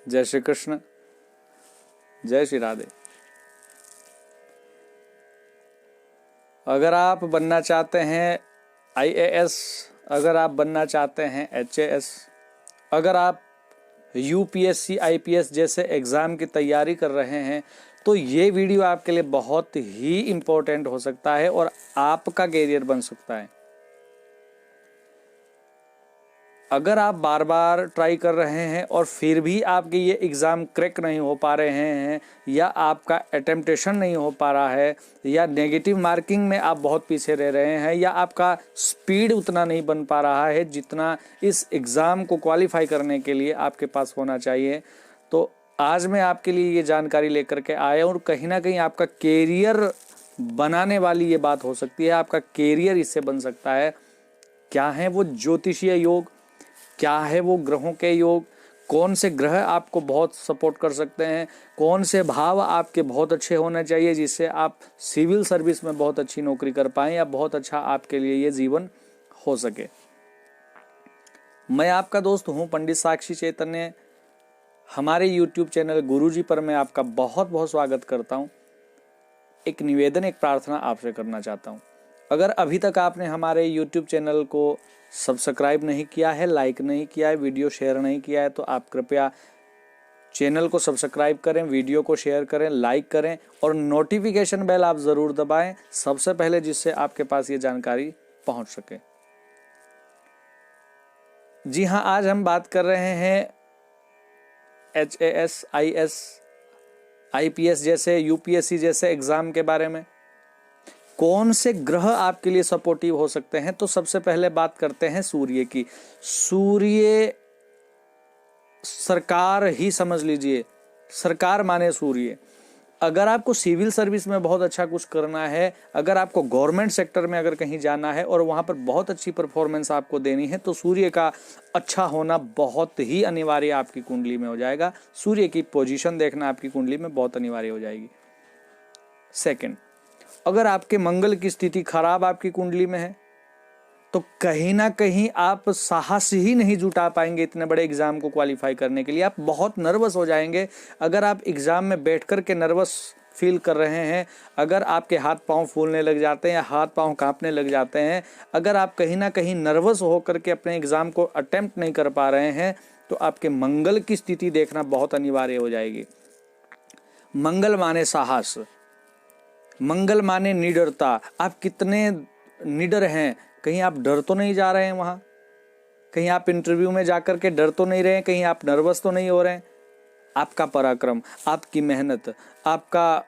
जय श्री कृष्ण, जय श्री राधे। अगर आप बनना चाहते हैं IAS, अगर आप बनना चाहते हैं HAS, अगर आप UPSC IPS जैसे एग्ज़ाम की तैयारी कर रहे हैं तो ये वीडियो आपके लिए बहुत ही इम्पोर्टेंट हो सकता है और आपका कैरियर बन सकता है। अगर आप बार बार ट्राई कर रहे हैं और फिर भी आपके ये एग्ज़ाम क्रैक नहीं हो पा रहे हैं, या आपका अटेम्प्टेशन नहीं हो पा रहा है, या नेगेटिव मार्किंग में आप बहुत पीछे रह रहे हैं, या आपका स्पीड उतना नहीं बन पा रहा है जितना इस एग्ज़ाम को क्वालिफाई करने के लिए आपके पास होना चाहिए, तो आज मैं आपके लिए ये जानकारी लेकर के आया और कहीं ना कहीं आपका कैरियर बनाने वाली ये बात हो सकती है। आपका कैरियर इससे बन सकता है। क्या है वो ज्योतिषीय योग, क्या है वो ग्रहों के योग, कौन से ग्रह आपको बहुत सपोर्ट कर सकते हैं, कौन से भाव आपके बहुत अच्छे होने चाहिए जिससे आप सिविल सर्विस में बहुत अच्छी नौकरी कर पाएं या बहुत अच्छा आपके लिए ये जीवन हो सके। मैं आपका दोस्त हूं पंडित साक्षी चैतन्य। हमारे YouTube चैनल गुरुजी पर मैं आपका बहुत बहुत स्वागत करता हूं। एक निवेदन, एक प्रार्थना आपसे करना चाहता हूं। अगर अभी तक आपने हमारे YouTube चैनल को सब्सक्राइब नहीं किया है, लाइक नहीं किया है, वीडियो शेयर नहीं किया है, तो आप कृपया चैनल को सब्सक्राइब करें, वीडियो को शेयर करें, लाइक करें और नोटिफिकेशन बेल आप ज़रूर दबाएं सबसे पहले, जिससे आपके पास ये जानकारी पहुंच सके। जी हाँ, आज हम बात कर रहे हैं HAS, IS, IPS जैसे, UPSC जैसे एग्ज़ाम के बारे में। कौन से ग्रह आपके लिए सपोर्टिव हो सकते हैं? तो सबसे पहले बात करते हैं सूर्य की। सूर्य सरकार ही समझ लीजिए, सरकार माने सूर्य। अगर आपको सिविल सर्विस में बहुत अच्छा कुछ करना है, अगर आपको गवर्नमेंट सेक्टर में अगर कहीं जाना है और वहां पर बहुत अच्छी परफॉर्मेंस आपको देनी है, तो सूर्य का अच्छा होना बहुत ही अनिवार्य आपकी कुंडली में हो जाएगा। सूर्य की पोजीशन देखना आपकी कुंडली में बहुत अनिवार्य हो जाएगी। सेकंड, अगर आपके मंगल की स्थिति खराब आपकी कुंडली में है तो कहीं ना कहीं आप साहस ही नहीं जुटा पाएंगे इतने बड़े एग्जाम को क्वालिफाई करने के लिए। आप बहुत नर्वस हो जाएंगे। अगर आप एग्जाम में बैठ कर के नर्वस फील कर रहे हैं, अगर आपके हाथ पांव फूलने लग जाते हैं या हाथ पांव कांपने लग जाते हैं, अगर आप कहीं ना कहीं नर्वस होकर के अपने एग्जाम को अटेम्प्ट नहीं कर पा रहे हैं, तो आपके मंगल की स्थिति देखना बहुत अनिवार्य हो जाएगी। मंगल माने साहस, मंगल माने निडरता। आप कितने निडर हैं? कहीं आप डर तो नहीं जा रहे हैं वहां? कहीं आप इंटरव्यू में जाकर के डर तो नहीं रहे हैं? कहीं आप नर्वस तो नहीं हो रहे हैं? आपका पराक्रम, आपकी मेहनत, आपका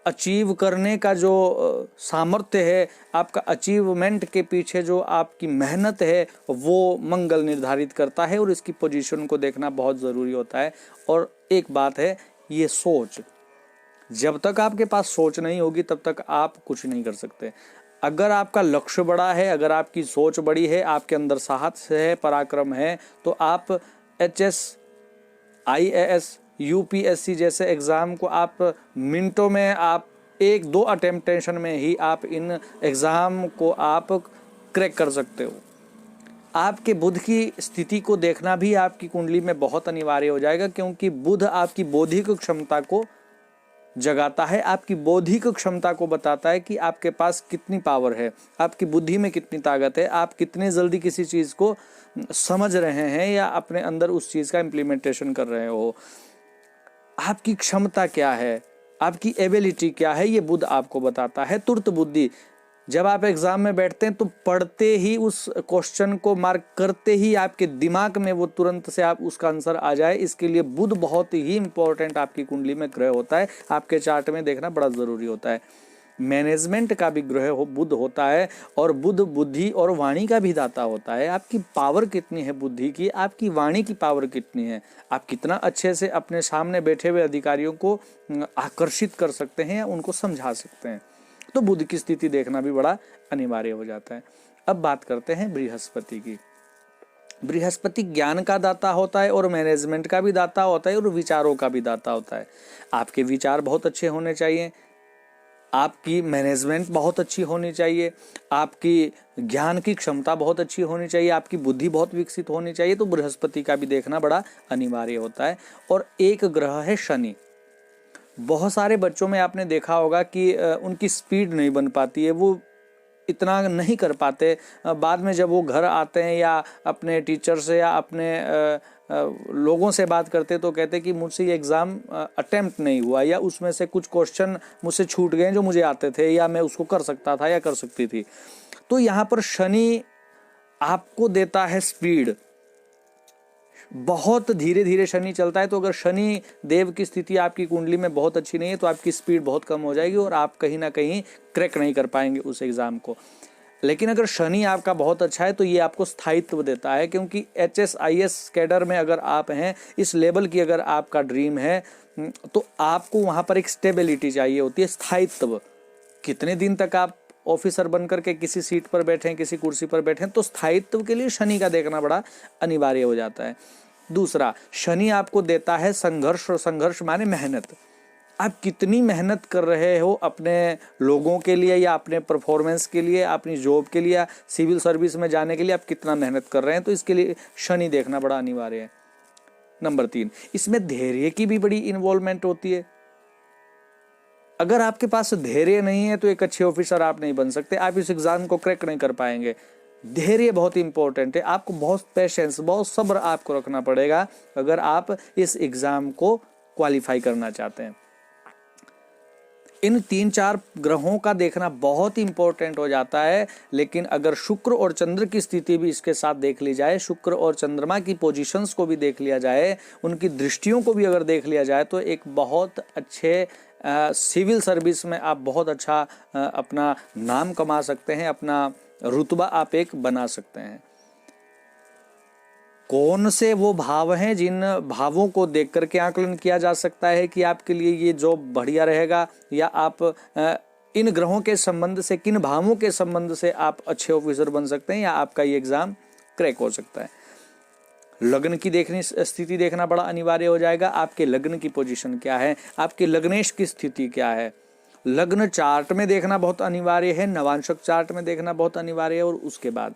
अचीव करने का जो सामर्थ्य है, आपका अचीवमेंट के पीछे जो आपकी मेहनत है, वो मंगल निर्धारित करता है और इसकी पोजीशन को देखना बहुत ज़रूरी होता है। और एक बात है, ये सोच, जब तक आपके पास सोच नहीं होगी तब तक आप कुछ नहीं कर सकते। अगर आपका लक्ष्य बड़ा है, अगर आपकी सोच बड़ी है, आपके अंदर साहस है, पराक्रम है, तो आप HS, IAS, UPSC जैसे एग्ज़ाम को आप मिनटों में, आप 1-2 अटेम्प्टेशन में ही आप इन एग्ज़ाम को आप क्रैक कर सकते हो। आपके बुध की स्थिति को देखना भी आपकी कुंडली में बहुत अनिवार्य हो जाएगा, क्योंकि बुध आपकी बौद्धिक क्षमता को जगाता है, आपकी बौद्धिक क्षमता को बताता है कि आपके पास कितनी पावर है, आपकी बुद्धि में कितनी ताकत है, आप कितने जल्दी किसी चीज़ को समझ रहे हैं या अपने अंदर उस चीज़ का इम्प्लीमेंटेशन कर रहे हो। आपकी क्षमता क्या है, आपकी एबिलिटी क्या है, ये बुध आपको बताता है। तुर्त बुद्धि, जब आप एग्जाम में बैठते हैं तो पढ़ते ही उस क्वेश्चन को मार्क करते ही आपके दिमाग में वो तुरंत से आप उसका आंसर आ जाए, इसके लिए बुध बहुत ही इंपॉर्टेंट आपकी कुंडली में ग्रह होता है। आपके चार्ट में देखना बड़ा ज़रूरी होता है। मैनेजमेंट का भी ग्रह बुध होता है और बुध बुद्धि और वाणी का भी दाता होता है। आपकी पावर कितनी है बुद्धि की, आपकी वाणी की पावर कितनी है, आप कितना अच्छे से अपने सामने बैठे हुए अधिकारियों को आकर्षित कर सकते हैं या उनको समझा सकते हैं। तो बुध की स्थिति देखना भी बड़ा अनिवार्य हो जाता है। अब बात करते हैं बृहस्पति की। बृहस्पति ज्ञान का दाता होता है और मैनेजमेंट का भी दाता होता है और विचारों का भी दाता होता है। आपके विचार बहुत अच्छे होने चाहिए, आपकी मैनेजमेंट बहुत अच्छी होनी चाहिए, आपकी ज्ञान की क्षमता बहुत अच्छी होनी चाहिए, आपकी बुद्धि बहुत विकसित होनी चाहिए। तो बृहस्पति का भी देखना बड़ा अनिवार्य होता है। और एक ग्रह है शनि। बहुत सारे बच्चों में आपने देखा होगा कि उनकी स्पीड नहीं बन पाती है, वो इतना नहीं कर पाते। बाद में जब वो घर आते हैं या अपने टीचर से या अपने लोगों से बात करते तो कहते कि मुझसे ये एग्ज़ाम अटेम्प्ट नहीं हुआ, या उसमें से कुछ क्वेश्चन मुझसे छूट गए जो मुझे आते थे, या मैं उसको कर सकता था या कर सकती थी। तो यहाँ पर शनि आपको देता है स्पीड, बहुत धीरे धीरे शनि चलता है। तो अगर शनि देव की स्थिति आपकी कुंडली में बहुत अच्छी नहीं है तो आपकी स्पीड बहुत कम हो जाएगी और आप कहीं ना कहीं क्रैक नहीं कर पाएंगे उस एग्ज़ाम को। लेकिन अगर शनि आपका बहुत अच्छा है तो ये आपको स्थायित्व देता है, क्योंकि HSIS कैडर में अगर आप हैं, इस लेवल की अगर आपका ड्रीम है, तो आपको वहाँ पर एक स्टेबिलिटी चाहिए होती है, स्थायित्व। कितने दिन तक आप ऑफिसर बनकर के किसी सीट पर बैठें, किसी कुर्सी पर बैठें, तो स्थायित्व के लिए शनि का देखना बड़ा अनिवार्य हो जाता है। दूसरा, शनि आपको देता है संघर्ष, और संघर्ष माने मेहनत। आप कितनी मेहनत कर रहे हो अपने लोगों के लिए या अपने परफॉर्मेंस के लिए, अपनी जॉब के लिए, सिविल सर्विस में जाने के लिए आप कितना मेहनत कर रहे हैं, तो इसके लिए शनि देखना बड़ा अनिवार्य है। नंबर 3, इसमें धैर्य की भी बड़ी इन्वॉल्वमेंट होती है। अगर आपके पास धैर्य नहीं है तो एक अच्छे ऑफिसर आप नहीं बन सकते, आप इस एग्जाम को क्रैक नहीं कर पाएंगे। धैर्य बहुत इंपॉर्टेंट है, आपको बहुत पेशेंस, बहुत सब्र आपको रखना पड़ेगा अगर आप इस एग्जाम को क्वालिफाई करना चाहते हैं। इन 3-4 ग्रहों का देखना बहुत इंपॉर्टेंट हो जाता है। लेकिन अगर शुक्र और चंद्र की स्थिति भी इसके साथ देख ली जाए, शुक्र और चंद्रमा की पोजीशंस को भी देख लिया जाए, उनकी दृष्टियों को भी अगर देख लिया जाए, तो एक बहुत अच्छे सिविल सर्विस में आप बहुत अच्छा अपना नाम कमा सकते हैं, अपना रुतबा आप एक बना सकते हैं। कौन से वो भाव हैं जिन भावों को देख करके आकलन किया जा सकता है कि आपके लिए ये जॉब बढ़िया रहेगा, या आप इन ग्रहों के संबंध से, किन भावों के संबंध से आप अच्छे ऑफिसर बन सकते हैं, या आपका ये एग्जाम क्रैक हो सकता है। लग्न की देखनी स्थिति देखना बड़ा अनिवार्य हो जाएगा। आपके लग्न की पोजीशन क्या है, आपके लग्नेश की स्थिति क्या है, लग्न चार्ट में देखना बहुत अनिवार्य है, नवांशक चार्ट में देखना बहुत अनिवार्य है, और उसके बाद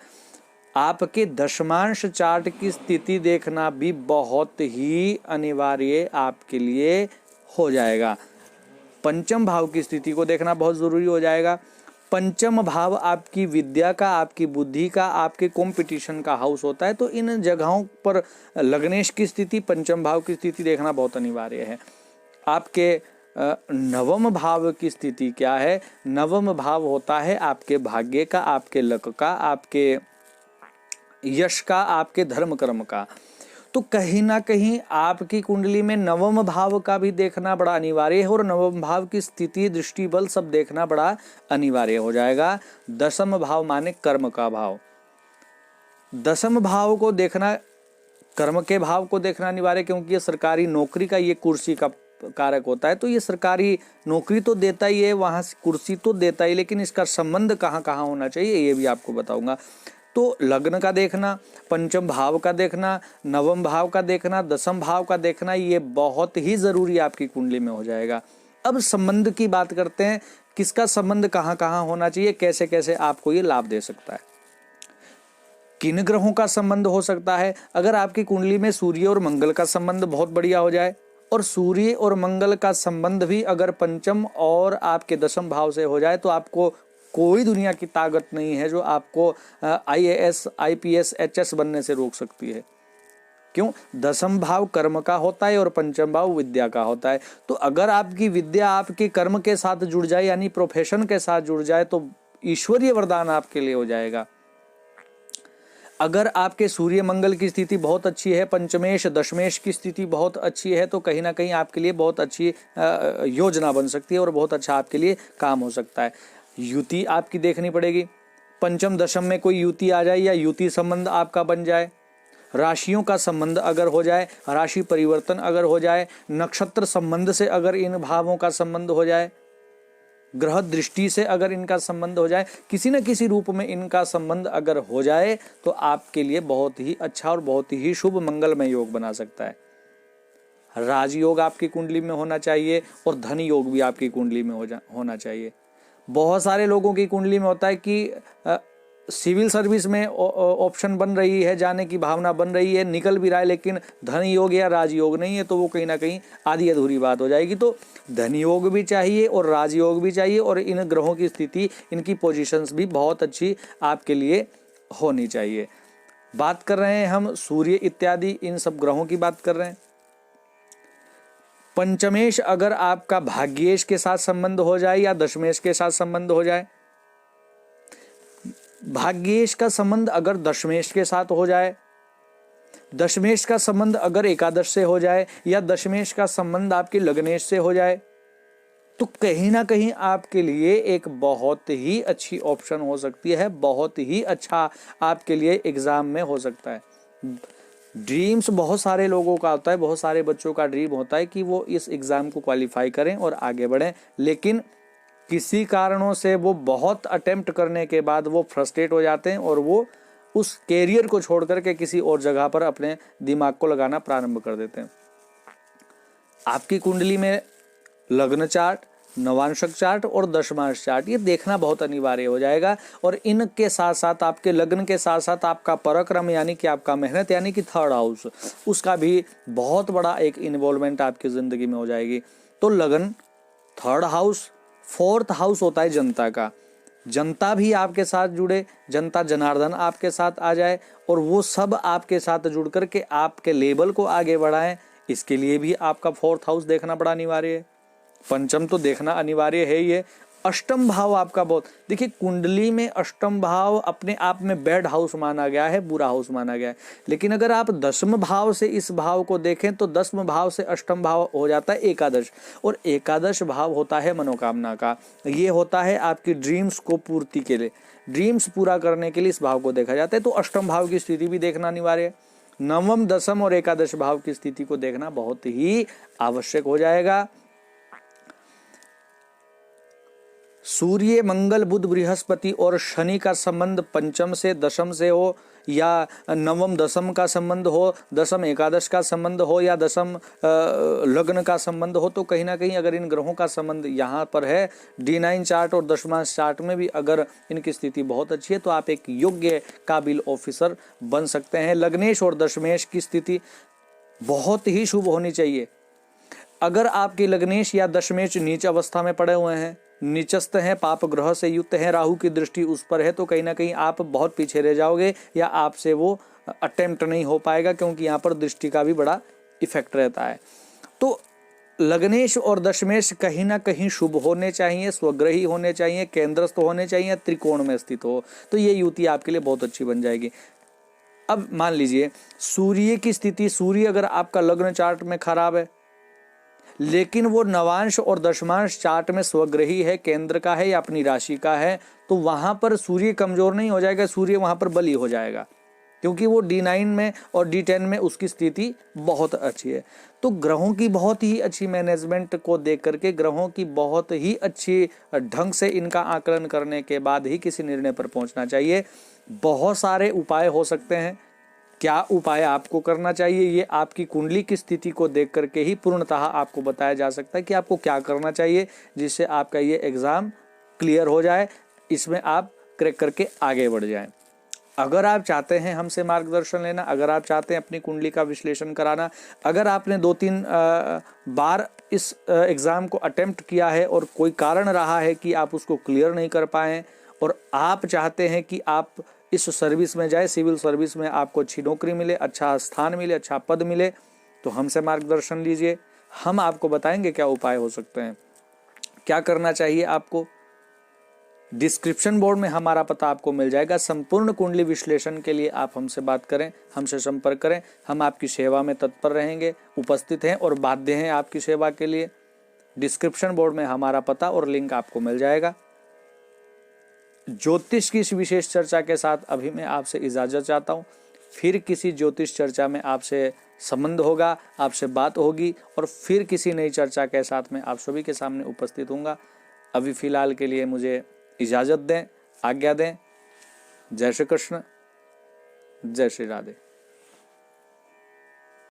आपके दशमांश चार्ट की स्थिति देखना भी बहुत ही अनिवार्य आपके लिए हो जाएगा। पंचम भाव की स्थिति को देखना बहुत ज़रूरी हो जाएगा। पंचम भाव आपकी विद्या का, आपकी बुद्धि का, आपके कंपटीशन का हाउस होता है। तो इन जगहों पर लग्नेश की स्थिति, पंचम भाव की स्थिति देखना बहुत अनिवार्य है। आपके नवम भाव की स्थिति क्या है? नवम भाव होता है आपके भाग्य का, आपके लक का, आपके यश का, आपके धर्म कर्म का। तो कहीं ना कहीं आपकी कुंडली में नवम भाव का भी देखना बड़ा अनिवार्य है, और नवम भाव की स्थिति, दृष्टि, बल सब देखना बड़ा अनिवार्य हो जाएगा। दशम भाव माने कर्म का भाव, दशम भाव को देखना, कर्म के भाव को देखना अनिवार्य, क्योंकि ये सरकारी नौकरी का, ये कुर्सी का कारक होता है। तो ये सरकारी नौकरी तो देता ही है, वहाँ से कुर्सी तो देता ही, लेकिन इसका संबंध कहाँ कहाँ होना चाहिए ये भी आपको बताऊंगा। तो लग्न का देखना, पंचम भाव का देखना, नवम भाव का देखना, दसम भाव का देखना, ये बहुत ही जरूरी आपकी कुंडली में हो जाएगा। अब संबंध की बात करते हैं, किसका संबंध कहाँ कहाँ होना चाहिए, कैसे कैसे आपको ये लाभ दे सकता है। किन ग्रहों का संबंध हो सकता है? अगर आपकी कुंडली में सूर्य और मंगल का संबंध बहुत बढ़िया हो जाए, और सूर्य और मंगल का संबंध भी अगर पंचम और आपके दशम भाव से हो जाए, तो आपको कोई दुनिया की ताकत नहीं है जो आपको IAS, IPS, HS बनने से रोक सकती है। क्यों? दशम भाव कर्म का होता है और पंचम भाव विद्या का होता है। तो अगर आपकी विद्या आपके कर्म के साथ जुड़ जाए, यानी प्रोफेशन के साथ जुड़ जाए, तो ईश्वरीय वरदान आपके लिए हो जाएगा। अगर आपके सूर्य मंगल की स्थिति बहुत अच्छी है, पंचमेश दशमेश की स्थिति बहुत अच्छी है, तो कहीं ना कहीं आपके लिए बहुत अच्छी योजना बन सकती है और बहुत अच्छा आपके लिए काम हो सकता है। युति आपकी देखनी पड़ेगी, पंचम दशम में कोई युति आ जाए या युति संबंध आपका बन जाए, राशियों का संबंध अगर हो जाए, राशि परिवर्तन अगर हो जाए, नक्षत्र संबंध से अगर इन भावों का संबंध हो जाए, ग्रह दृष्टि से अगर इनका संबंध हो जाए, किसी न किसी रूप में इनका संबंध अगर हो जाए, तो आपके लिए बहुत ही अच्छा और बहुत ही शुभ मंगलमय योग बना सकता है। राजयोग आपकी कुंडली में होना चाहिए और धन योग भी आपकी कुंडली में होना चाहिए। बहुत सारे लोगों की कुंडली में होता है कि सिविल सर्विस में ऑप्शन बन रही है, जाने की भावना बन रही है, निकल भी रहा है, लेकिन धन योग या राजयोग नहीं है, तो वो कहीं ना कहीं आधी अधूरी बात हो जाएगी। तो धन योग भी चाहिए और राजयोग भी चाहिए, और इन ग्रहों की स्थिति, इनकी पोजीशंस भी बहुत अच्छी आपके लिए होनी चाहिए। बात कर रहे हैं हम सूर्य इत्यादि इन सब ग्रहों की बात कर रहे हैं। पंचमेश अगर आपका भाग्येश के साथ संबंध हो जाए या दशमेश के साथ संबंध हो जाए, भाग्येश का संबंध अगर दशमेश के साथ हो जाए, दशमेश का संबंध अगर एकादश से हो जाए, या दशमेश का संबंध आपके लग्नेश से हो जाए, तो कहीं ना कहीं आपके लिए एक बहुत ही अच्छी ऑप्शन हो सकती है, बहुत ही अच्छा आपके लिए एग्जाम में हो सकता है। ड्रीम्स बहुत सारे लोगों का होता है, बहुत सारे बच्चों का ड्रीम होता है कि वो इस एग्जाम को क्वालिफाई करें और आगे बढ़ें, लेकिन किसी कारणों से वो बहुत अटेम्प्ट करने के बाद वो फ्रस्ट्रेट हो जाते हैं और वो उस कैरियर को छोड़ करके किसी और जगह पर अपने दिमाग को लगाना प्रारंभ कर देते हैं। आपकी कुंडली में लग्न चार्ट, नवांशक चार्ट और दशमांश चार्ट ये देखना बहुत अनिवार्य हो जाएगा, और इनके साथ साथ आपके लग्न के साथ साथ आपका पराक्रम यानी कि आपका मेहनत यानी कि थर्ड हाउस, उसका भी बहुत बड़ा एक इन्वॉल्वमेंट आपकी जिंदगी में हो जाएगी। तो लग्न, थर्ड हाउस, फोर्थ हाउस होता है जनता का, जनता भी आपके साथ जुड़े, जनता जनार्दन आपके साथ आ जाए और वो सब आपके साथ जुड़ करके आपके लेवल को आगे बढ़ाएं, इसके लिए भी आपका फोर्थ हाउस देखना बड़ा अनिवार्य है। पंचम तो देखना अनिवार्य है ही है। अष्टम भाव आपका बहुत, देखिए कुंडली में अष्टम भाव अपने आप में बैड हाउस माना गया है, बुरा हाउस माना गया है, लेकिन अगर आप दसम भाव से इस भाव को देखें तो दसम भाव से अष्टम भाव हो जाता है एकादश, और एकादश भाव होता है मनोकामना का। ये होता है आपकी ड्रीम्स को पूर्ति के लिए, ड्रीम्स पूरा करने के लिए इस भाव को देखा जाता है। तो अष्टम भाव की स्थिति भी देखना अनिवार्य है। नवम, दसम और एकादश भाव की स्थिति को देखना बहुत ही आवश्यक हो जाएगा। सूर्य, मंगल, बुध, बृहस्पति और शनि का संबंध पंचम से दशम से हो, या नवम दशम का संबंध हो, दशम एकादश का संबंध हो, या दशम लग्न का संबंध हो, तो कहीं ना कहीं अगर इन ग्रहों का संबंध यहाँ पर है, D9 चार्ट और दशमांश चार्ट में भी अगर इनकी स्थिति बहुत अच्छी है, तो आप एक योग्य काबिल ऑफिसर बन सकते हैं। लग्नेश और दशमेश की स्थिति बहुत ही शुभ होनी चाहिए। अगर आपके लग्नेश या दशमेश नीच अवस्था में पड़े हुए हैं, नीचस्थ हैं, पाप ग्रह से युक्त हैं, राहु की दृष्टि उस पर है, तो कहीं ना कहीं आप बहुत पीछे रह जाओगे या आपसे वो अटेम्प्ट नहीं हो पाएगा, क्योंकि यहाँ पर दृष्टि का भी बड़ा इफेक्ट रहता है। तो लग्नेश और दशमेश कहीं ना कहीं शुभ होने चाहिए, स्वग्रही होने चाहिए, केंद्रस्थ होने चाहिए, त्रिकोण में स्थित हो, तो ये युति आपके लिए बहुत अच्छी बन जाएगी। अब मान लीजिए सूर्य की स्थिति, सूर्य अगर आपका लग्न चार्ट में खराब है, लेकिन वो नवांश और दशमांश चार्ट में स्वग्रही है, केंद्र का है या अपनी राशि का है, तो वहां पर सूर्य कमजोर नहीं हो जाएगा, सूर्य वहां पर बली हो जाएगा, क्योंकि वो D9 में और D10 में उसकी स्थिति बहुत अच्छी है। तो ग्रहों की बहुत ही अच्छी मैनेजमेंट को देख करके, ग्रहों की बहुत ही अच्छी ढंग से इनका आकलन करने के बाद ही किसी निर्णय पर पहुंचना चाहिए। बहुत सारे उपाय हो सकते हैं, क्या उपाय आपको करना चाहिए ये आपकी कुंडली की स्थिति को देख करके ही पूर्णतः आपको बताया जा सकता है कि आपको क्या करना चाहिए, जिससे आपका ये एग्ज़ाम क्लियर हो जाए, इसमें आप क्रैक करके आगे बढ़ जाएं। अगर आप चाहते हैं हमसे मार्गदर्शन लेना, अगर आप चाहते हैं अपनी कुंडली का विश्लेषण कराना, अगर आपने 2-3 बार इस एग्ज़ाम को अटेम्प्ट किया है और कोई कारण रहा है कि आप उसको क्लियर नहीं कर पाए, और आप चाहते हैं कि आप इस सर्विस में जाए, सिविल सर्विस में आपको अच्छी नौकरी मिले, अच्छा स्थान मिले, अच्छा पद मिले, तो हमसे मार्गदर्शन लीजिए। हम आपको बताएंगे क्या उपाय हो सकते हैं, क्या करना चाहिए आपको। डिस्क्रिप्शन बोर्ड में हमारा पता आपको मिल जाएगा। संपूर्ण कुंडली विश्लेषण के लिए आप हमसे बात करें, हमसे संपर्क करें, हम आपकी सेवा में तत्पर रहेंगे, उपस्थित हैं और बाध्य हैं आपकी सेवा के लिए। डिस्क्रिप्शन बोर्ड में हमारा पता और लिंक आपको मिल जाएगा। ज्योतिष की इस विशेष चर्चा के साथ अभी मैं आपसे इजाज़त चाहता हूँ। फिर किसी ज्योतिष चर्चा में आपसे संबंध होगा, आपसे बात होगी, और फिर किसी नई चर्चा के साथ में आप सभी के सामने उपस्थित होऊंगा। अभी फ़िलहाल के लिए मुझे इजाज़त दें, आज्ञा दें। जय श्री कृष्ण, जय श्री राधे।